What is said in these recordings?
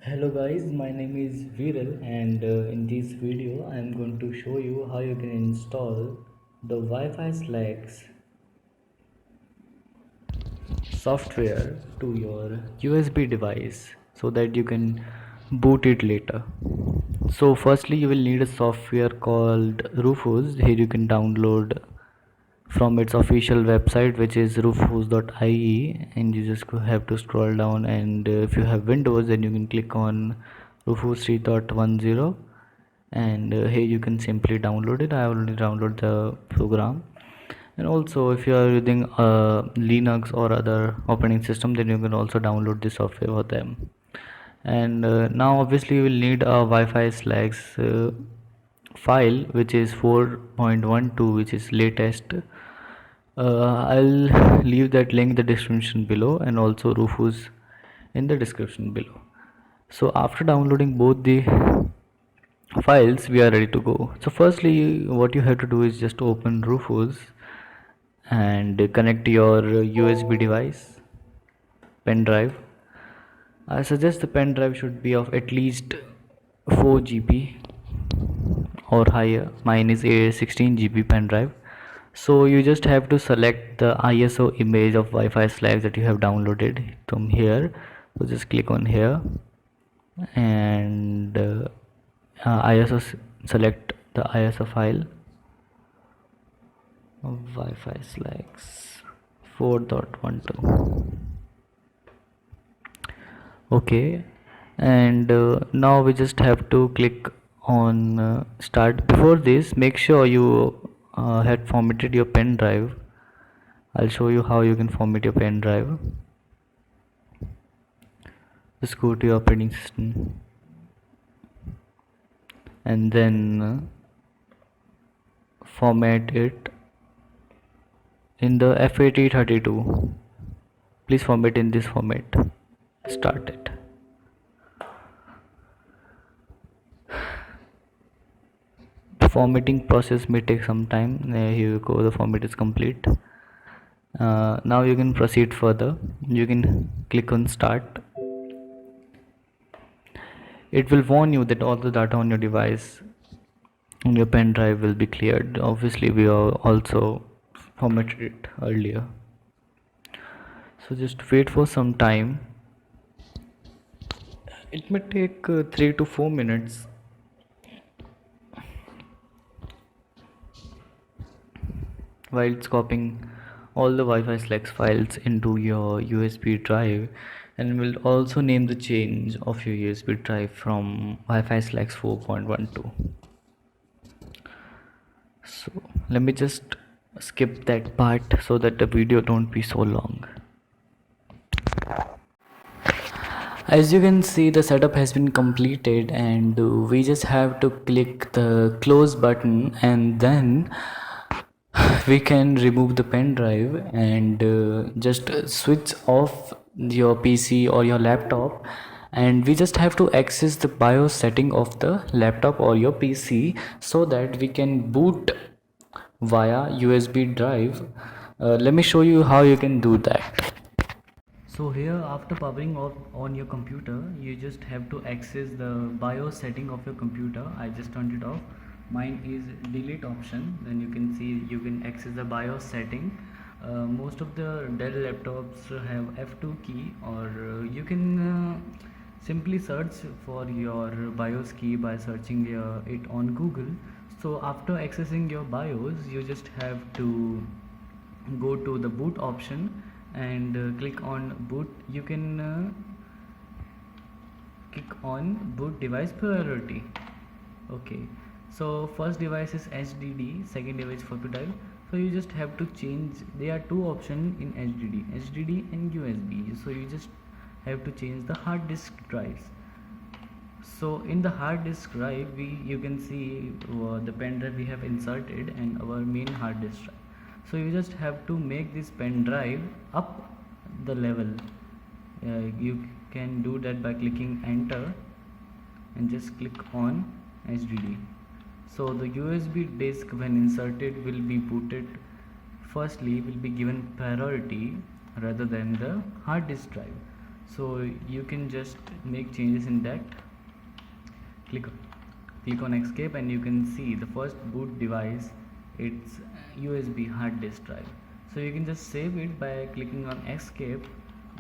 Hello guys, my name is Viral and in this video I am going to show you how you can install the wifislax software to your USB device so that you can boot it later. So firstly you will need a software called Rufus. Here you can download from its official website, which is rufus.ie, and you just have to scroll down, and if you have Windows then you can click on Rufus 3.10, and here you can simply download it. I already downloaded the program. And also if you are using Linux or other operating system, then you can also download the software for them. And now obviously you will need a wifislax file which is 4.12, which is latest. I'll leave that link in the description below, and also Rufus in the description below. So after downloading both the files, we are ready to go. So firstly what you have to do is just open Rufus and connect your USB device pen drive. I suggest the pen drive should be of at least 4 GB or higher. Mine is a 16 GB pen drive. So you just have to select the ISO image of wifislax that you have downloaded from here. So just click on here and ISO, select the ISO file of wifislax 4.12. Okay, and now we just have to click on start. Before this, make sure you had formatted your pen drive. I'll show you how you can format your pen drive. Just go to your operating system and then format it in the FAT32. Please format in this format. Start it. The formatting process may take some time. Here you go, the format is complete. Now you can proceed further. You can click on start. It will warn you that all the data on your device on your pen drive will be cleared. Obviously we are also formatted it earlier, so just wait for some time. It may take 3 to 4 minutes. While it's copying all the wifislax files into your USB drive, and will also name the change of your USB drive from wifislax 4.12. So let me just skip that part so that the video don't be so long. As you can see, the setup has been completed, and we just have to click the close button, and then we can remove the pen drive and just switch off your PC or your laptop, and we just have to access the BIOS setting of the laptop or your PC so that we can boot via USB drive. Let me show you how you can do that. So here, after powering off on your computer, you just have to access the BIOS setting of your computer. I just turned it off. Mine is delete option. Then you can see you can access the BIOS setting. Most of the Dell laptops have F2 key, or you can simply search for your BIOS key by searching it on Google. So after accessing your BIOS, you just have to go to the boot option and click on boot. You can click on boot device priority. Okay, so first device is HDD, second device floppy drive. So you just have to change. There are two options in HDD and USB. So you just have to change the hard disk drives. So in the hard disk drive, you can see the pen drive we have inserted and our main hard disk drive. So you just have to make this pen drive up the level. You can do that by clicking enter and just click on HDD. So the USB disk when inserted will be booted firstly, will be given priority rather than the hard disk drive. So you can just make changes in that. click Click on escape and you can see the first boot device, it's USB hard disk drive. So you can just save it by clicking on escape,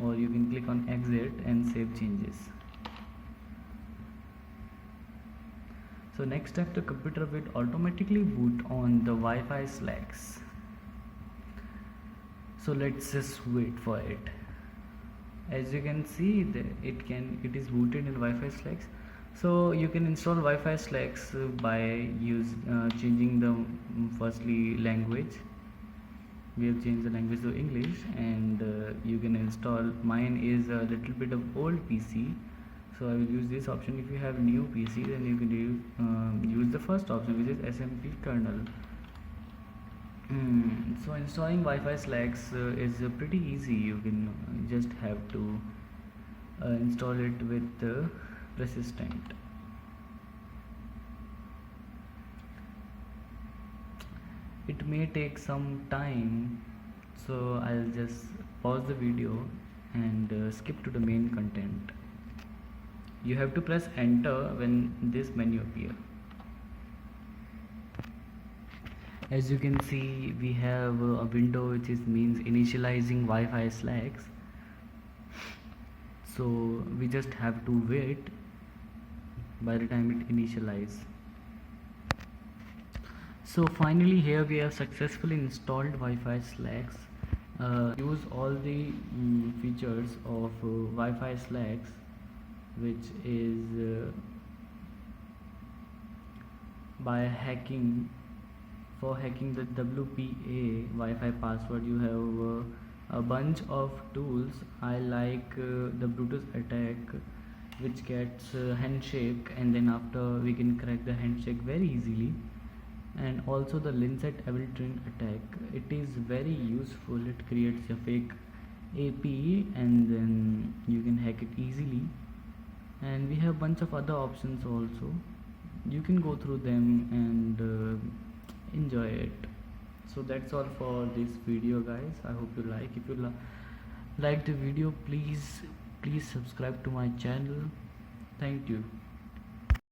or you can click on exit and save changes. So next step, the computer will automatically boot on the wifislax. So let's just wait for it. As you can see, it is booted in wifislax. So you can install wifislax by changing the firstly language. We have changed the language to English, and you can install. Mine is a little bit of old PC, so I will use this option. If you have new PC, then you can use the first option, which is SMP kernel. So installing wifislax is pretty easy. You can just have to install it with persistent. It may take some time, so I'll just pause the video and skip to the main content. You have to press enter when this menu appear. As you can see, we have a window which means initializing wifislax. So we just have to wait by the time it initializes. So finally, here we have successfully installed wifislax. Use all the features of wifislax, which is by hacking. For hacking the WPA Wi-Fi password, you have a bunch of tools. I like the Brutus attack, which gets handshake, and then after we can crack the handshake very easily. And also the Linset Ableton attack. It is very useful. It creates a fake AP and then you can hack it easily. And we have bunch of other options also. You can go through them and enjoy it. So that's all for this video, guys. I hope you like. If you like the video, please subscribe to my channel. Thank you.